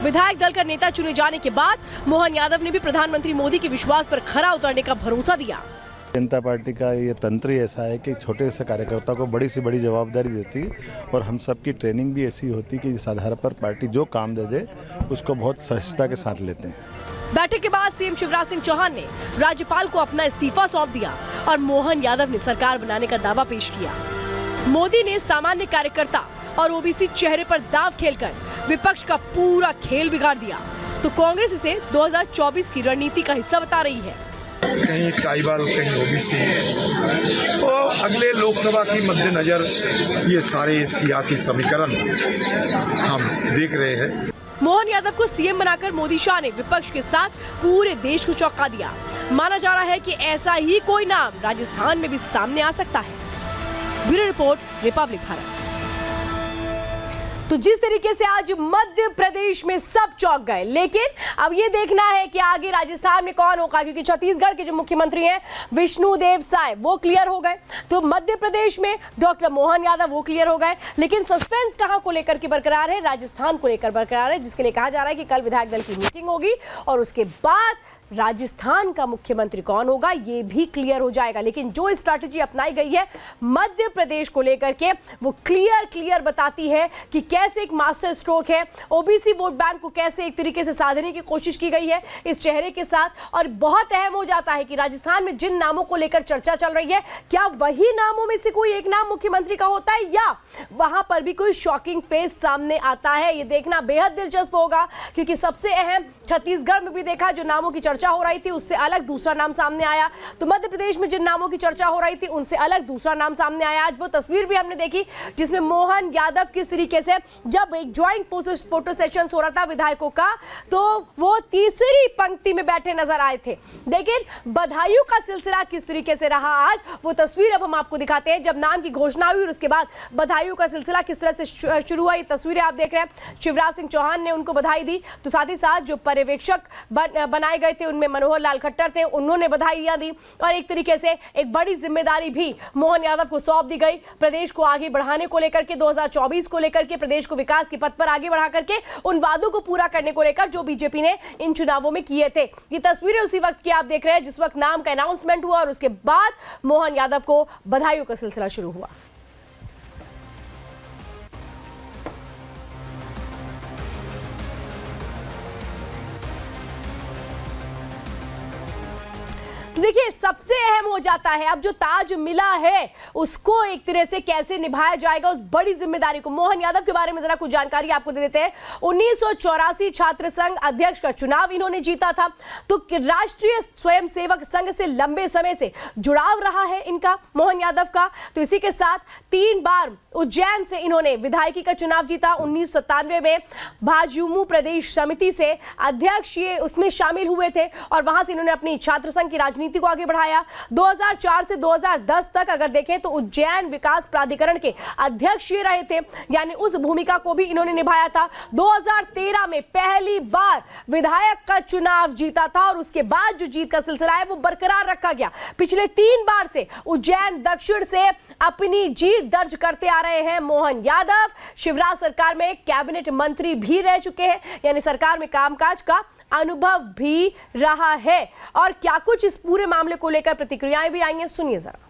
विधायक दल का नेता चुने जाने के बाद मोहन यादव ने भी प्रधानमंत्री मोदी के विश्वास पर खरा उतरने का भरोसा दिया। जनता पार्टी का ये तंत्र ही ऐसा है कि छोटे से कार्यकर्ता को बड़ी से बड़ी जवाबदारी देती और हम सब की ट्रेनिंग भी ऐसी होती कि इस आधार पर पार्टी जो काम दे दे उसको बहुत सहजता के साथ लेते हैं। बैठक के बाद सीएम शिवराज सिंह चौहान ने राज्यपाल को अपना इस्तीफा सौंप दिया और मोहन यादव ने सरकार बनाने का दावा पेश किया। मोदी ने सामान्य कार्यकर्ता और ओबीसी चेहरे पर दांव खेलकर विपक्ष का पूरा खेल बिगाड़ दिया, तो कांग्रेस इसे 2024 की रणनीति का हिस्सा बता रही है। कहीं ट्राइबल, कहीं ओबीसी, तो अगले लोकसभा की मद्देनजर ये सारे सियासी समीकरण हम देख रहे हैं। मोहन यादव को सीएम बनाकर मोदी शाह ने विपक्ष के साथ पूरे देश को चौंका दिया। माना जा रहा है कि ऐसा ही कोई नाम राजस्थान में भी सामने आ सकता है। Bureau report, Republic Bharat. तो जिस तरीके से आज मध्य प्रदेश में सब चौंक गए, लेकिन अब ये देखना है कि आगे राजस्थान में कौन होगा, क्योंकि छत्तीसगढ़ के जो मुख्यमंत्री हैं विष्णुदेव साय वो क्लियर हो गए, तो मध्य प्रदेश में डॉक्टर मोहन यादव वो क्लियर हो गए। लेकिन सस्पेंस कहां को लेकर के बरकरार है? राजस्थान को लेकर बरकरार है, जिसके लिए कहा जा रहा है कि कल विधायक दल की मीटिंग होगी और उसके बाद राजस्थान का मुख्यमंत्री कौन होगा ये भी क्लियर हो जाएगा। लेकिन जो स्ट्रैटेजी अपनाई गई है मध्य प्रदेश को लेकर के वो क्लियर बताती है कि कैसे एक मास्टर स्ट्रोक है, ओबीसी वोट बैंक को कैसे एक तरीके से साधने की कोशिश की गई है इस चेहरे के साथ। और बहुत अहम हो जाता है कि राजस्थान में जिन नामों को लेकर चर्चा चल रही है, क्या वही नामों में से कोई एक नाम मुख्यमंत्री का होता है या वहां पर भी कोई शॉकिंग फेस सामने आता है? ये देखना बेहद दिलचस्प होगा, क्योंकि सबसे अहम छत्तीसगढ़ में भी देखा जो नामों की चर्चा हो रही थी उससे अलग दूसरा नाम सामने आया, तो मध्य प्रदेश में जिन नामों की चर्चा हो रही थी उनसे अलग दूसरा नाम सामने आया। आज वो तस्वीर भी हमने देखी जिसमें मोहन यादव किस तरीके से जब एक ज्वाइंट फोटो सेशन हो रहा था विधायकों का, तो वो तीसरी पंक्ति में बैठे नजर आए थे। लेकिन बधाइयों का सिलसिला किस तरीके से रहा आज, वो तस्वीर अब हम आपको दिखाते हैं। जब नाम की घोषणा हुई और उसके बाद बधाइयों का सिलसिला किस तरह से शुरू हुआ, ये तस्वीरें आप देख रहे हैं। शिवराज सिंह चौहान ने उनको बधाई दी, तो साथ ही साथ जो पर्यवेक्षक बनाए गए थे उनमें मनोहर लाल खट्टर थे, उन्होंने बधाइयां दी और एक तरीके से एक बड़ी जिम्मेदारी भी मोहन यादव को सौंप दी गई प्रदेश को आगे बढ़ाने को लेकर के, 2024 को लेकर के, प्रदेश को विकास के पथ पर आगे बढ़ा करके उन वादों को पूरा करने को लेकर जो बीजेपी ने इन चुनावों में किए थे। ये तस्वीरें उसी वक्त की आप देख रहे हैं जिस वक्त नाम का अनाउंसमेंट हुआ और उसके बाद मोहन यादव को बधाइयों का सिलसिला शुरू हुआ। तो देखिए सबसे अहम हो जाता है अब जो ताज मिला है उसको एक तरह से कैसे निभाया जाएगा, उस बड़ी जिम्मेदारी को। मोहन यादव के बारे में जरा कुछ जानकारी आपको दे देते हैं। 1984 छात्र संघ अध्यक्ष का चुनाव इन्होंने जीता था, तो राष्ट्रीय स्वयंसेवक संघ से लंबे समय से जुड़ाव रहा है इनका मोहन यादव का। तो इसी के साथ 3 बार उज्जैन से इन्होंने विधायकी का चुनाव जीता। 1997 में भाजयुमो प्रदेश समिति से अध्यक्ष ये उसमें शामिल हुए थे और वहां से इन्होंने अपनी छात्र संघ की राजनीति को आगे बढ़ाया। 2004 से 2010 तक अगर देखें तो उज्जैन विकास प्राधिकरण के अध्यक्ष ये रहे थे, यानी उस भूमिका को भी इन्होंने निभाया था। 2013 में पहली बार विधायक का चुनाव जीता था और उसके बाद जो जीत का सिलसिला है वो बरकरार रखा गया। पिछले 3 बार से उज्जैन दक्षिण से अपनी जीत दर्ज करते आ रहे हैं मोहन यादव। शिवराज सरकार में कैबिनेट मंत्री भी रह चुके हैं, यानी सरकार में कामकाज का अनुभव भी रहा है। और क्या कुछ इस पूरे मामले को लेकर प्रतिक्रियाएं भी आई हैं, सुनिए जरा।